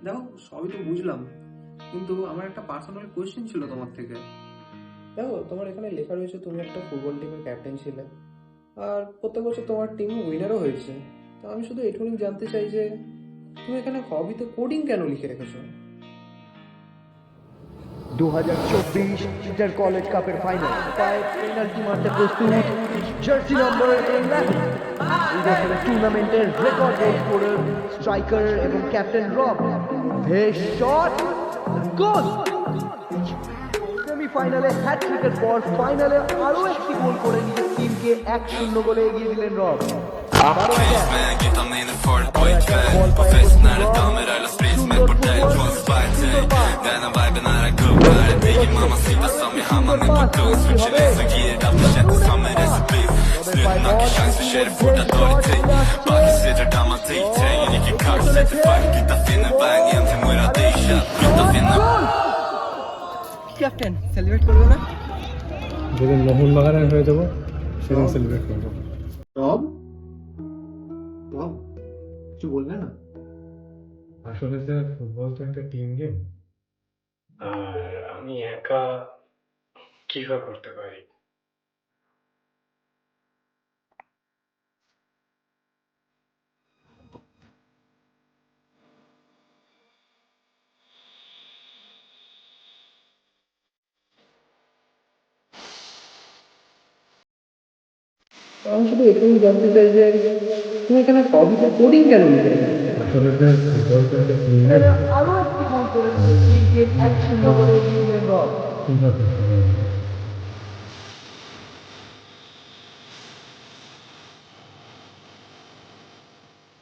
দেখো সবই তো বুঝলাম, কিন্তু আমার একটা পার্সোনাল কোয়েশ্চেন ছিল তোমার থেকে। দেখো তোমার এখানে লেখা রয়েছে তুমি একটা ফুটবল টিমের ক্যাপ্টেন ছিলে, আর প্রত্যেক বছর তোমার টিম উইনারও হয়েছে। তো আমি শুধু এটুকুনি জানতে চাই যে তুমি এখানে হবিতে কোডিং কেন লিখে রেখেছো? 2024 ইন্টার কলেজ কাপের ফাইনাল পেনাল্টি মারতে প্রস্তুত জার্সি নম্বর 11 এই বছরের টুর্নামেন্টের রেকর্ড গোল স্কোরার স্ট্রাইকার এবং ক্যাপ্টেন রব। বেশ শট, গোল! সেমিফাইনালে হ্যাটট্রিকের পর ফাইনালে আরো একটি গোল করে নিজের টিমকে 1-0 গোলে এগিয়ে দিলেন রব। আবারও ক্যাপ্টেন সেলিব্রেট করবে না? যেদিন মোহনবাগানের হয়ে যাবো সেদিন সেলিব্রেট করবো। রব, রব কিছু বললে না? আসলে স্যার ফুটবল তো একটা টিম গেম, আর আমি একা কিভাবে করতে পারি? আমি শুধু এটুকুই জানতে চাই যে তুমি এখানে হবিতে কোডিং কেন লিখে রেখেছো? আসলে স্যার ফুটবল তো একটা টিম গেম, আরো একটি গোল করে নিজের টিমকে 1-0 গোলে এগিয়ে দিলেন রব। কিভাবে